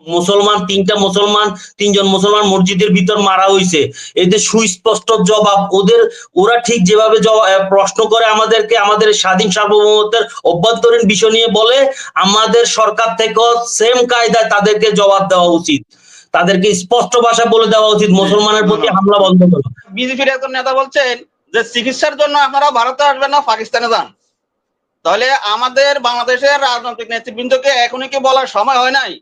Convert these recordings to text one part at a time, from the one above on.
মুসলমান তিনজন মুসলমান মসজিদের ভিতর মারা হয়েছে, এদের সুস্পষ্ট জবাব ওরা ঠিক যেভাবে প্রশ্ন করে আমাদেরকে আমাদের স্বাধীন সার্বভৌমত্বের অভ্যন্তরীণ বিষয় নিয়ে বলে, আমাদের সরকার থেকেও সেম কায়দায় তাদেরকে জবাব দেওয়া উচিত, তাদেরকে স্পষ্ট ভাষা বলে দেওয়া উচিত মুসলমানের প্রতি হামলা বন্ধ করো। বিজেপির একজন নেতা বলছেন যে চিকিৎসার জন্য আপনারা ভারতে আসবেন না, পাকিস্তানে যান। তাহলে আমাদের বাংলাদেশের রাজনৈতিক নেতৃবৃন্দকে এখনই কি বলার সময় হয় নাই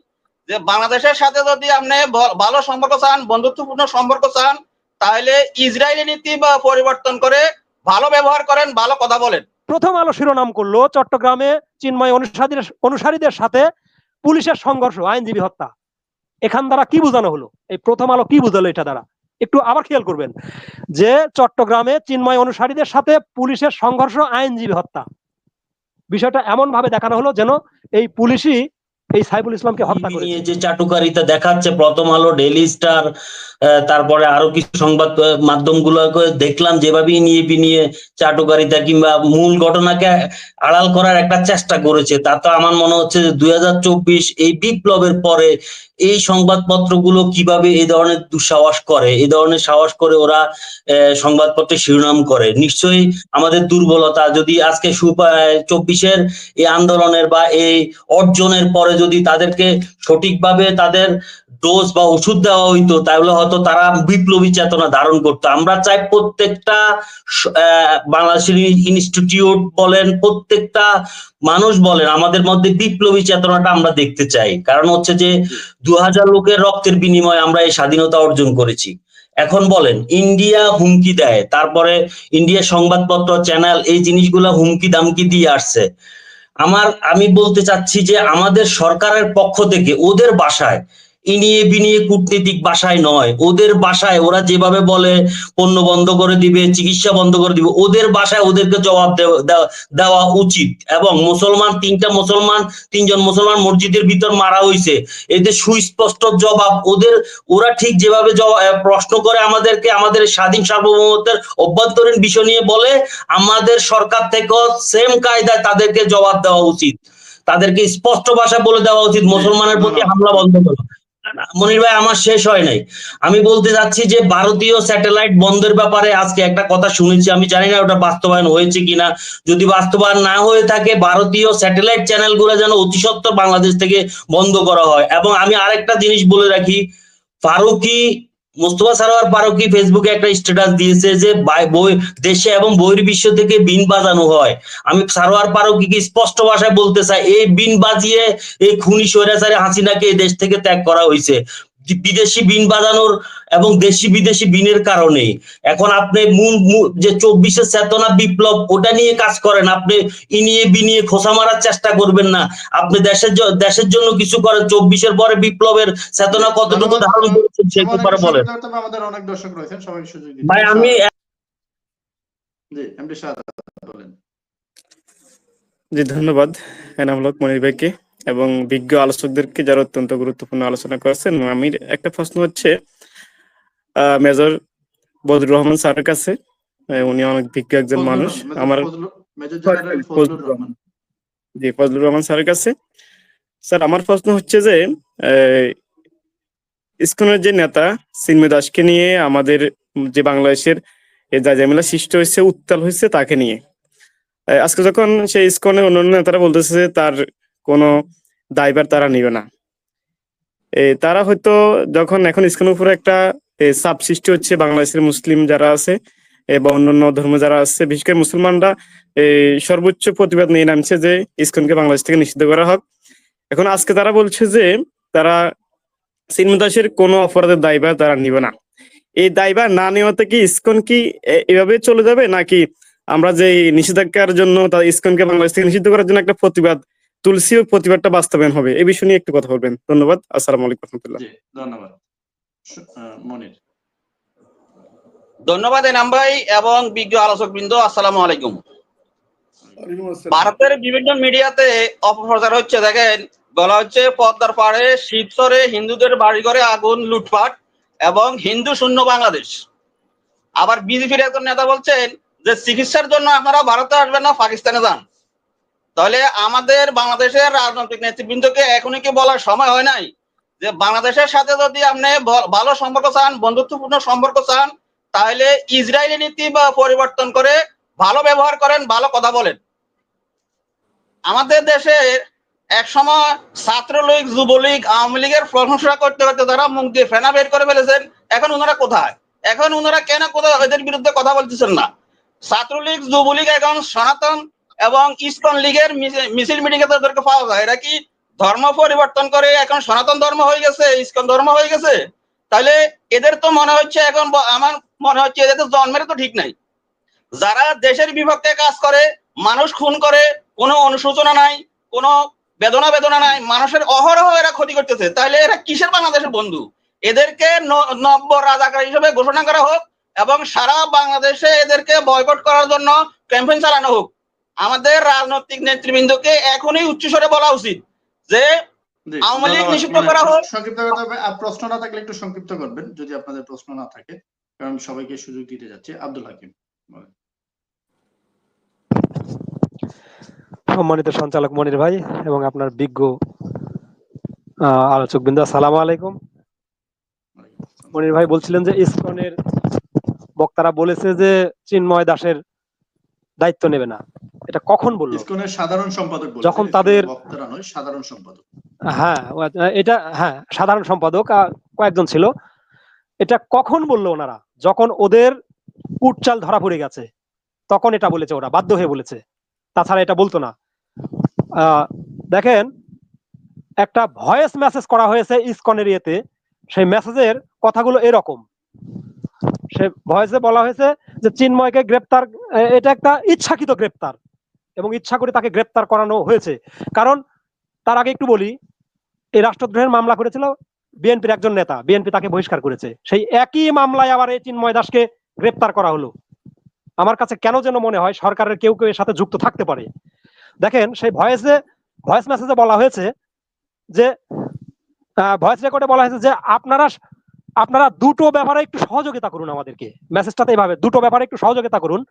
যে বাংলাদেশের সাথে যদি আপনি ভালো সম্পর্ক চান, বন্ধুত্বপূর্ণ সম্পর্ক চান, তাহলে ইসরায়েলি নীতি বা পরিবর্তন করে ভালো ব্যবহার করেন, ভালো কথা বলেন। প্রথম আলো শিরোনাম করলো চট্টগ্রামে চিন্ময় অনুসারীদের সাথে পুলিশের সংঘর্ষ, আইনজীবী হত্যা। এখান দ্বারা কি বোঝানো হলো? এই প্রথম আলো কি বোঝালো এটা দ্বারা? একটু আবার খেয়াল করবেন যে চট্টগ্রামে চিন্ময় অনুসারীদের সাথে পুলিশের সংঘর্ষ, আইনজীবী হত্যা। বিষয়টা এমন ভাবে দেখানো হলো যেন এই পুলিশই এই সাইফুল ইসলামকে হত্যা করেছে। যে চাটুকারিতা দেখাচ্ছে প্রথম আলো, ডেইলি স্টার, তারপরে আরো কিছু সংবাদ মাধ্যমগুলোকে দেখলাম যেভাবে নিয়ে চাটুকারিতা কিংবা মূল ঘটনাকে আড়াল করার একটা চেষ্টা করেছে। তা তো আমার মনে হচ্ছে যে 2024 এই বিপ্লবের পরে এই সংবাদপত্রগুলো কিভাবে এই ধরনের দুঃসাহস করে, এই ধরনের সাহস করে ওরা সংবাদপত্রে শিরোনাম করে। নিশ্চয়ই আমাদের দুর্বলতা। যদি আজকে 24-এর এই আন্দোলনের বা এই অর্জনের পরে যদি তাদেরকে সঠিকভাবে তাদের ডোজ বা ওষুধ দেওয়া হইতো, তাহলে হয়তো তারা বিপ্লবী চেতনা ধারণ করতো। আমরা চাই প্রত্যেকটা বাংলাদেশের ইনস্টিটিউট বলেন, প্রত্যেকটা মানুষ বলেন, আমাদের মধ্যে বিপ্লবী চেতনাটা আমরা দেখতে চাই। কারণ হচ্ছে যে 2000 লোকের রক্তের বিনিময়ে আমরা এই স্বাধীনতা অর্জন করেছি। এখন বলেন, ইন্ডিয়া হুমকি দেয়, তারপরে ইন্ডিয়ার সংবাদপত্র, চ্যানেল এই জিনিসগুলা হুমকি দামকি দিয়ে আসছে। আমি বলতে চাচ্ছি যে আমাদের সরকারের পক্ষ থেকে ওদের বাসায় ইনিয়ে বিনিয়ে কূটনীতিক বাসায় নয়, ওদের বাসায় ওরা যেভাবে বলে পণ্য বন্ধ করে দিবে, চিকিৎসা বন্ধ করে দিবে, ওদের বাসায় ওদেরকে জবাব দেওয়া উচিত। এবং তিনজন মুসলমান মসজিদের ভিতর মারা হয়েছে, এদের সুস্পষ্ট জবাব ওরা ঠিক যেভাবে প্রশ্ন করে আমাদেরকে আমাদের স্বাধীন সার্বভৌমত্বের অভ্যন্তরীণ বিষয় নিয়ে বলে, আমাদের সরকার থেকেও সেম কায়দায় তাদেরকে জবাব দেওয়া উচিত, তাদেরকে স্পষ্ট ভাষা বলে দেওয়া উচিত মুসলমানের প্রতি হামলা বন্ধ করো। মনির ভাই, আমার শেষ হয় নাই। আমি বলতে চাচ্ছি যে ভারতীয় স্যাটেলাইট বন্ধের ব্যাপারে আজকে একটা কথা শুনেছি, আমি জানি না ওটা বাস্তবায়ন হয়েছে কিনা। যদি বাস্তবায়ন না হয়ে থাকে, ভারতীয় স্যাটেলাইট চ্যানেলগুলো যেন অতি সত্বর বাংলাদেশ থেকে বন্ধ করা হয়। এবং আমি আরেকটা জিনিস বলে রাখি, মোস্তফা সারোয়ার ফারুকী ফেসবুকে একটা স্ট্যাটাস দিয়েছে যে দেশে এবং বহির্বিশ্ব থেকে বিন বাজানো হয়। আমি সারোয়ার ফারুকীকে স্পষ্ট ভাষায় বলতে চাই, এই বিন বাজিয়ে এই খুনি স্বৈরাচারী হাসিনাকে এই দেশ থেকে ত্যাগ করা হয়েছে বিদেশি বিন বাজানোর এবং দেশি বিদেশি বিনের কারণে। এখন আপনি মূল যে 24-এর চেতনা বিপ্লব, ওটা নিয়ে কাজ করেন। আপনি ইনিয়ে বিনিয়ে খোসা মারার চেষ্টা করবেন না। আপনি দেশের জন্য কিছু করেন। 24-এর পরে বিপ্লবের চেতনা কতটুকু ধারণ করেছেন সেই ব্যাপারে বলেন। আমাদের অনেক দর্শক রয়েছেন, সবাই সুযোগ দিন ভাই। আমি জি, ধন্যবাদ এনামুল হক মনির ভাইকে এবং বিজ্ঞ আলোচকদেরকে যারা অত্যন্ত গুরুত্বপূর্ণ আলোচনা করেছেন। আমি একটা প্রশ্ন হচ্ছে মেজর বদরুর রহমান স্যারের কাছে, উনি অনেক বিজ্ঞ একজন মানুষ। আমার জি, ফজলুর রহমান স্যারের কাছে। স্যার, আমার প্রশ্ন হচ্ছে যে ইসকনের যে নেতা চিন্ময় দাসকে নিয়ে আমাদের যে বাংলাদেশের যা ঝামেলা সৃষ্টি হয়েছে, উত্তাল হয়েছে, তাকে নিয়ে আজকে যখন সেই ইসকনের অন্যান্য নেতারা বলতেছে তার কোনো দায়ভার তারা নিবে না, তারা হয়তো যখন এখন ইসকনের উপরে একটা চাপ সৃষ্টি হচ্ছে, বাংলাদেশের মুসলিম যারা আছে বা অন্যান্য ধর্ম যারা আছে, বিশেষ করে মুসলমানরা সর্বোচ্চ প্রতিবাদ নিয়ে নামছে যে ইসকনকে বাংলাদেশ থেকে নিষিদ্ধ করা হোক। এখন আজকে তারা বলছে যে তারা চিন্ময় দাসের কোনো অপরাধের দায়ভার তারা নিবে না। এই দায়ভার না নেওয়াতে কি ইসকন কি এভাবে চলে যাবে, নাকি আমরা যে নিষেধাজ্ঞার জন্য ইসকনকে বাংলাদেশ থেকে নিষিদ্ধ করার জন্য একটা প্রতিবাদ তুলসী, ওই প্রতিবাদটা বাস্তবায়ন হবে? এই বিষয় নিয়ে একটু কথা বলবেন। ধন্যবাদ। আসসালামু আলাইকুম রহমতুল্লাহ। ধন্যবাদ মনির। ধন্যবাদ এনাম ভাই এবং বিজ্ঞ আলোচক বৃন্দ। আসসালামু আলাইকুম। ভারতের বিভিন্ন মিডিয়াতে অপপ্রচার হচ্ছে, দেখেন বলা হচ্ছে পদ্মার পাড়ে শিবচরে হিন্দুদের বাড়িঘরে আগুন, লুটপাট এবং হিন্দু শূন্য বাংলাদেশ। আবার বিজেপির একজন নেতা বলছেন যে চিকিৎসার জন্য আপনারা ভারতে আসবেন না, পাকিস্তানে যান। তাহলে আমাদের বাংলাদেশের রাজনৈতিক নেতৃবৃন্দকে এখনই কি বলার সময় হয় নাই যে বাংলাদেশের সাথে যদি আপনি ভালো সম্পর্ক চান, বন্ধুত্বপূর্ণ সম্পর্ক চান, তাহলে ইসরায়েলি নীতি বা পরিবর্তন করে ভালো ব্যবহার করেন, ভালো কথা বলেন। আমাদের দেশে এক সময় ছাত্রলীগ, যুবলীগ, আওয়ামী লীগের প্রশংসা করতে করতে তারা মুখ দিয়ে ফেনা বের করে ফেলেছেন। এখন ওনারা কোথায়? এখন ওনারা কেন কোথাও এদের বিরুদ্ধে কথা বলতেছেন না? ছাত্রলীগ, যুবলীগ এখন সনাতন এবং ইসকন লীগের মিছিল মিটিং এ তাদেরকে পাওয়া যায়। এরা কি ধর্ম পরিবর্তন করে এখন সনাতন ধর্ম হয়ে গেছে, ইসকন ধর্ম হয়ে গেছে? তাহলে এদের তো মনে হচ্ছে এখন, আমার মনে হচ্ছে এদের তো জন্মের তো ঠিক নাই। যারা দেশের বিপক্ষে কাজ করে, মানুষ খুন করে, কোনো অনুশোচনা নাই, কোনো বেদনা নাই, মানুষের অহরহ এরা ক্ষতি করতেছে, তাহলে এরা কিসের বাংলাদেশের বন্ধু? এদেরকে নব্য রাজাকার হিসেবে ঘোষণা করা হোক এবং সারা বাংলাদেশে এদেরকে বয়কট করার জন্য ক্যাম্পেইন চালানো হোক। আমাদের রাজনৈতিক নেতৃবৃন্দকে এখনই উচ্চস্বরে বলা উচিত যে জি, আওয়ামী লীগ ধন্যবাদ। নিষিদ্ধ করা হোক। সংক্ষিপ্ত করতে হবে। প্রশ্ন না থাকলে একটু সংক্ষিপ্ত করবেন যদি আপনাদের প্রশ্ন না থাকে, কারণ আমি সবাইকে সুযোগ দিতে যাচ্ছি। আব্দুল হাকিম বলেন। সম্মানিত সঞ্চালক মনির ভাই এবং আপনার বিজ্ঞ আলোচক বৃন্দ, আসসালামু আলাইকুম। মনির ভাই বলছিলেন যে ইসকনের বক্তারা বলেছে যে চিন্ময় দাসের দায়িত্ব নেবে না, এটা কখন বললো? ইসকনের সাধারণ সম্পাদক বলেছে, যখন তাদের বক্তারা নয়, সাধারণ সম্পাদক। হ্যাঁ, এটা হ্যাঁ সাধারণ সম্পাদক কয়েকজন ছিল। এটা কখন বললো ওনারা? যখন ওদের কুটচাল ধরা পড়ে গেছে তখন এটা বলেছে, ওরা বাধ্য হয়ে বলেছে, তাছাড়া এটা বলতো না। দেখেন, একটা ভয়েস মেসেজ করা হয়েছে ইসকনের ইয়েতে, সেই মেসেজের কথাগুলো এরকম। সে ভয়েসে বলা হয়েছে যে চিন্ময়কে গ্রেপ্তার, এটা একটা ইচ্ছাকৃত গ্রেপ্তার এবং ইচ্ছা করে তাকে গ্রেপ্তার করানো হয়েছে। কারণ তার আগে একটু বলি, এই রাষ্ট্রদ্রোহের মামলা করেছিল বিএনপির একজন নেতা, বিএনপি তাকে বহিষ্কার করেছে। সেই একই মামলায় আবার এই চিন্ময় দাসকে গ্রেপ্তার করা হলো। আমার কাছে কেন যেন মনে হয় সরকারের কেউ কেউ এর সাথে যুক্ত থাকতে পারে। দেখেন, সেই ভয়েস মেসেজে বলা হয়েছে যে, ভয়েস রেকর্ডে বলা হয়েছে যে আপনারা দুটো ব্যাপারে একটু সহযোগিতা করুন আমাদেরকে। মেসেজটাতে এইভাবে, দুটো ব্যাপারে একটু সহযোগিতা করুন।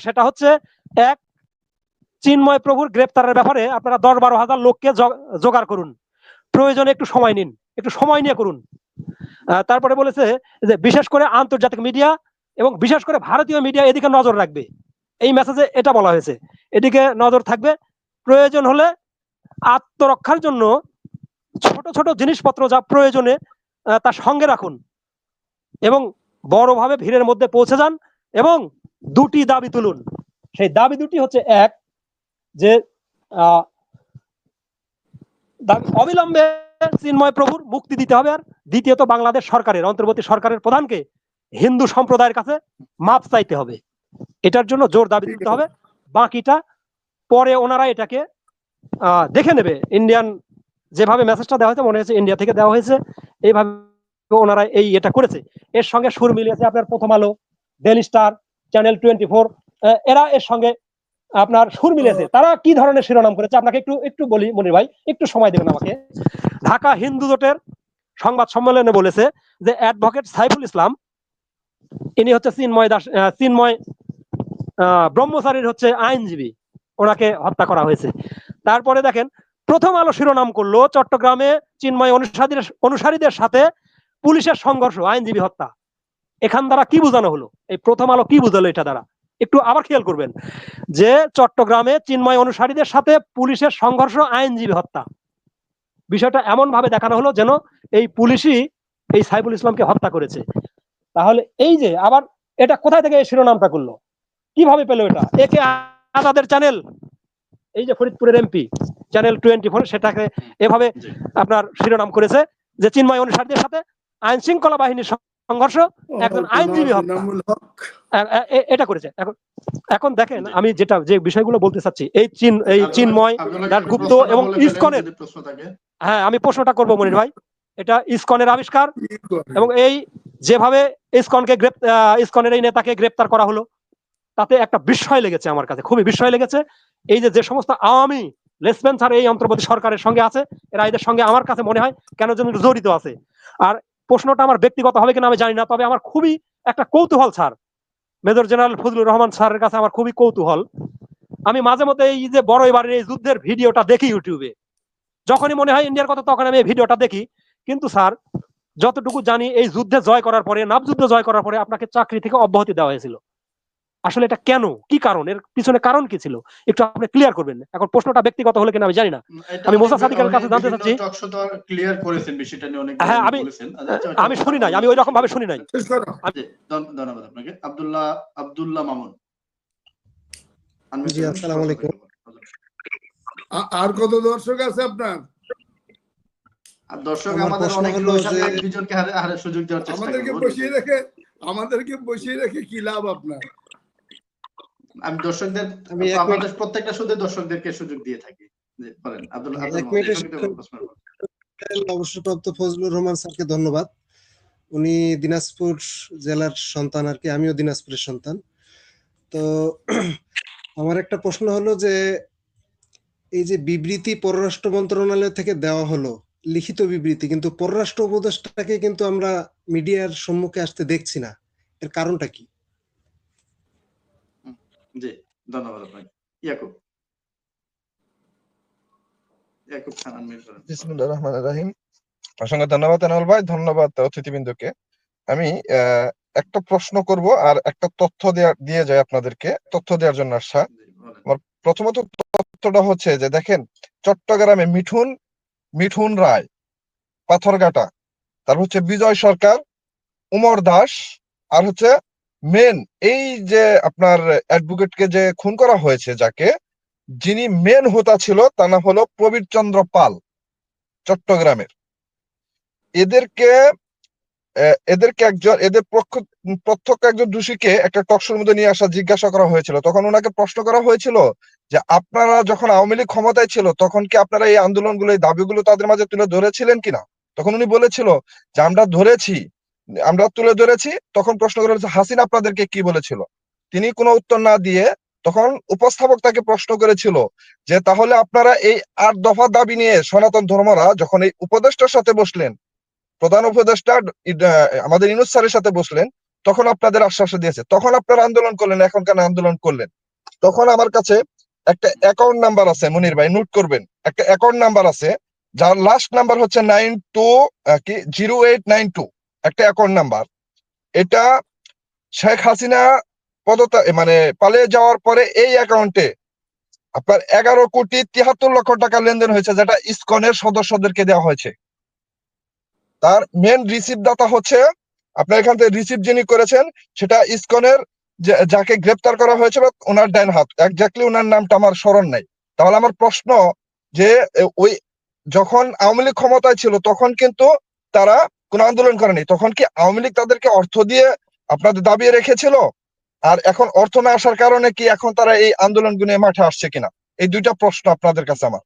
সেটা হচ্ছে, এক, চিন্ময় প্রভুর গ্রেপ্তারের ব্যাপারে আপনারা 10-12 হাজার লোককে জোগাড় করুন, প্রয়োজনে একটু সময় নিন, একটু সময় নিয়ে করুন। তারপরে বলেছে যে বিশেষ করে আন্তর্জাতিক মিডিয়া এবং বিশেষ করে ভারতীয় মিডিয়া এদিকে নজর রাখবে। এই মেসেজে এটা বলা হয়েছে, এদিকে নজর থাকবে। প্রয়োজন হলে আত্মরক্ষার জন্য ছোট ছোট জিনিসপত্র যা প্রয়োজনে তার সঙ্গে রাখুন এবং বড়ভাবে ভিড়ের মধ্যে পৌঁছে যান এবং দুটি দাবি তুলুন। সেই দাবি দুটি হচ্ছে, এক, যে অবিলম্বে চিন্ময় প্রভুর মুক্তি দিতে হবে, আর দ্বিতীয়ত বাংলাদেশ সরকারের, অন্তর্বর্তী সরকারের প্রধানকে হিন্দু সম্প্রদায়ের কাছে মাপ চাইতে হবে। এটার জন্য জোর দাবি তুলতে হবে। বাকিটা পরে ওনারা এটাকে দেখে নেবে। ইন্ডিয়ান যেভাবে মেসেজটা দেওয়া হয়েছে, মনে হয়েছে ইন্ডিয়া থেকে দেওয়া হয়েছে, এইভাবে ওনারা এটা করেছে। এর সঙ্গে সুর মিলিয়েছে আপনার প্রথম আলো, ডেইলি স্টার, চ্যানেল 24, এরা এর সঙ্গে আপনার সুর মিলেছে। তারা কি ধরনের শিরোনাম করেছে আপনাকে একটু বলি মনির ভাই, একটু সময় দেবেন আমাকে। ঢাকা হিন্দু জোটের সংবাদ সম্মেলনে বলেছে যে অ্যাডভোকেট সাইফুল ইসলাম, ইনি হচ্ছে চিন্ময় ব্রহ্মচারীর হচ্ছে আইনজীবী, ওনাকে হত্যা করা হয়েছে। তারপরে দেখেন, প্রথম আলো শিরোনাম করলো চট্টগ্রামে চিন্ময় অনুসারীদের সাথে পুলিশের সংঘর্ষ, আইনজীবী হত্যা। এখান দ্বারা কি বোঝানো হলো? এই প্রথম আলো কি বোঝালো এটা দ্বারা? একটু আবার খেয়াল করবেন যে চট্টগ্রামে চিন্ময় অনুসারীদের সাথে পুলিশের সংঘর্ষ, আইনজীবী হত্যা। বিষয়টা এমন ভাবে দেখানো হলো যেন এই পুলিশই এই সাইফুল ইসলামকে হত্যা করেছে। তাহলে এই যে আবার এটা কোথায় থেকে এই শিরোনামটা করলো, কিভাবে পেলো এটা? একে আজাদের চ্যানেল, এই যে ফরিদপুরের এমপি চ্যানেল 24, সেটাকে এভাবে আপনার শিরোনাম করেছে যে চিন্ময় অনুসারীদের সাথে আইন শৃঙ্খলা বাহিনীর সংঘর্ষ, একজন আইনজীবী হত্যা, এটা করেছে। এখন দেখেন, আমি যে বিষয়গুলো বলতে চাচ্ছি, এই চিন্ময় দাশগুপ্ত এবং ইসকনের, হ্যাঁ আমি প্রশ্নটা করবো মনির ভাই, এটা ইসকনের আবিষ্কার এবং এই যেভাবে ইসকনের এই নেতাকে গ্রেপ্তার করা হলো, তাতে একটা বিস্ময় লেগেছে আমার কাছে, খুবই বিস্ময় লেগেছে। এই যে সমস্ত আওয়ামী লেসপেন্সার এই অন্তর্বর্তী সরকারের সঙ্গে আছে, এরা এদের সঙ্গে আমার কাছে মনে হয় কেন যেন জড়িত আছে। আর প্রশ্নটা আমার ব্যক্তিগত হবে কিনা আমি জানি না, তবে আমার খুবই একটা কৌতূহল sir, major general Fazlur Rahman স্যারের কাছে আমার খুবই কৌতূহল। আমি মাঝে মধ্যে এই যে বড় এবারের এই যুদ্ধের ভিডিওটা দেখি ইউটিউবে, যখনই মনে হয় ইন্ডিয়ার কথা তখন আমি এই ভিডিওটা দেখি, কিন্তু স্যার যতটুকু জানি এই যুদ্ধে জয় করার পরে, নাব যুদ্ধ জয় করার পরে আপনাকে চাকরি থেকে অব্যাহতি দেওয়া হয়েছিল। আসলে এটা কেন, কি কারণ, এর পিছনে কারণ কি ছিল, একটু আপনি ক্লিয়ার করবেন। এখন প্রশ্নটা ব্যক্তিগত হলে কিনা আমি জানি না, এটা আমি অনেক মোসা সাদিকের কাছে জানতে বিভিন্ন চাচ্ছি। টক শো তো ক্লিয়ার করেছেন, বিষয়টা নিয়ে অনেক হ্যাঁ, বলেছেন। আমি শুনি নাই, আমি ওই রকম ভাবে শুনি নাই। ধন্যবাদ আপনাকে। আব্দুল্লাহ মামুন। জি, আসসালামু আলাইকুম। আর কত দর্শক আছে আপনার? আর দর্শক আমার আমাদের প্রশ্ন অনেক হলো যে দুজনকে হারে সুযোগ দেওয়ার চেষ্টা আমাদেরকে করব। আমাদেরকে বসিয়ে রেখে কি লাভ আপনার? আমি দর্শকদের, আমি আমাদের প্রত্যেকটা শুধু দর্শকদেরকে সুযোগ দিয়ে থাকি। বলেন আব্দুল এক মিনিটের অবসরপ্রাপ্ত ফজলুর রহমান স্যারকে ধন্যবাদ। উনি দিনাজপুর জেলার সন্তান আর কি, আমিও দিনাজপুরের সন্তান। তো আমার একটা প্রশ্ন হলো যে এই যে বিবৃতি পররাষ্ট্র মন্ত্রণালয় থেকে দেওয়া হলো, লিখিত বিবৃতি, কিন্তু পররাষ্ট্র উপদেষ্টাকে কিন্তু আমরা মিডিয়ার সম্মুখে আসতে দেখছি না, এর কারণটা কি? জি, ধন্যবাদ আপনাকে। ইয়াকুব খান আনমিউট করেন। বিসমিল্লাহির রহমানির রহিম। অসংখ্য ধন্যবাদ আনোয়ার ভাই, ধন্যবাদ অতিথিবৃন্দকে। আমি একটা প্রশ্ন করব আর একটা তথ্য দিয়ে যায় আপনাদেরকে, তথ্য দেওয়ার জন্য আসা। আমার প্রথমত তথ্যটা হচ্ছে যে দেখেন, চট্টগ্রামে মিঠুন রায়, পাথরঘাটা, তারপর হচ্ছে বিজয় সরকার, উমর দাস, আর হচ্ছে মেন এই যে আপনার অ্যাডভোকেটকে যে খুন করা হয়েছে, যিনি মেন হোতা ছিল তার নাম হলো প্রবীর চন্দ্র পাল, চট্টগ্রামের। এদেরকে এদের প্রত্যক্ষ একজন দোষীকে একটা টকশোর মধ্যে নিয়ে আসা, জিজ্ঞাসা করা হয়েছিল। তখন ওনাকে প্রশ্ন করা হয়েছিল যে আপনারা যখন আওয়ামী লীগ ক্ষমতায় ছিল তখন কি আপনারা এই আন্দোলনগুলো, এই দাবিগুলো তাদের মাঝে তুলে ধরেছিলেন কিনা? তখন উনি বলেছিল যে আমরা তুলে ধরেছি। তখন প্রশ্ন করা হয়েছে হাসিনা আপনাদেরকে কি বলেছিল? তিনি কোনো উত্তর না দিয়ে তখন উপস্থাপক তাকে প্রশ্ন করেছিল যে তাহলে আপনারা এই ৮ দফা দাবি নিয়ে সনাতন ধর্মরা যখন এই উপদেষ্টার সাথে বসলেন, প্রধান উপদেষ্টা আমাদের ইউনূস স্যারের সাথে বসলেন, তখন আপনাদের আশ্বাস দিয়েছে, তখন আপনারা আন্দোলন করলেন, এখন কেন আন্দোলন করলেন? তখন আমার কাছে একটা অ্যাকাউন্ট নাম্বার আছে, মনির ভাই নোট করবেন, একটা অ্যাকাউন্ট নাম্বার আছে যার লাস্ট নাম্বার হচ্ছে 0892, একটা অ্যাকাউন্ট নাম্বার। এটা শেখ হাসিনা পালিয়ে যাওয়ার পরে এই অ্যাকাউন্টে আপনার 11,73,00,000 টাকা লেনদেন হয়েছে, যেটা ইসকনের সদস্যদেরকে দেওয়া হয়েছে। তার মেন রিসিভ দাতা হচ্ছে আপনার এখান থেকে রিসিভ যিনি করেছেন সেটা ইসকনের যাকে গ্রেপ্তার করা হয়েছে বা ওনার ডান হাত, এক্স্যাক্টলি ওনার নামটা আমার স্মরণ নাই। তাহলে আমার প্রশ্ন যে ওই যখন আওয়ামী লীগ ক্ষমতায় ছিল তখন কিন্তু তারা কোনো আন্দোলন করেনি, তখন কি আওয়ামী লীগ তাদেরকে অর্থ দিয়ে আপনাদের দাবিয়ে রেখেছিল? আর এখন অর্থ না আসার কারণে কি এখন তারা এই আন্দোলনগুলো মাঠে আসছে কিনা? এই দুইটা প্রশ্ন আপনাদের কাছে আমার।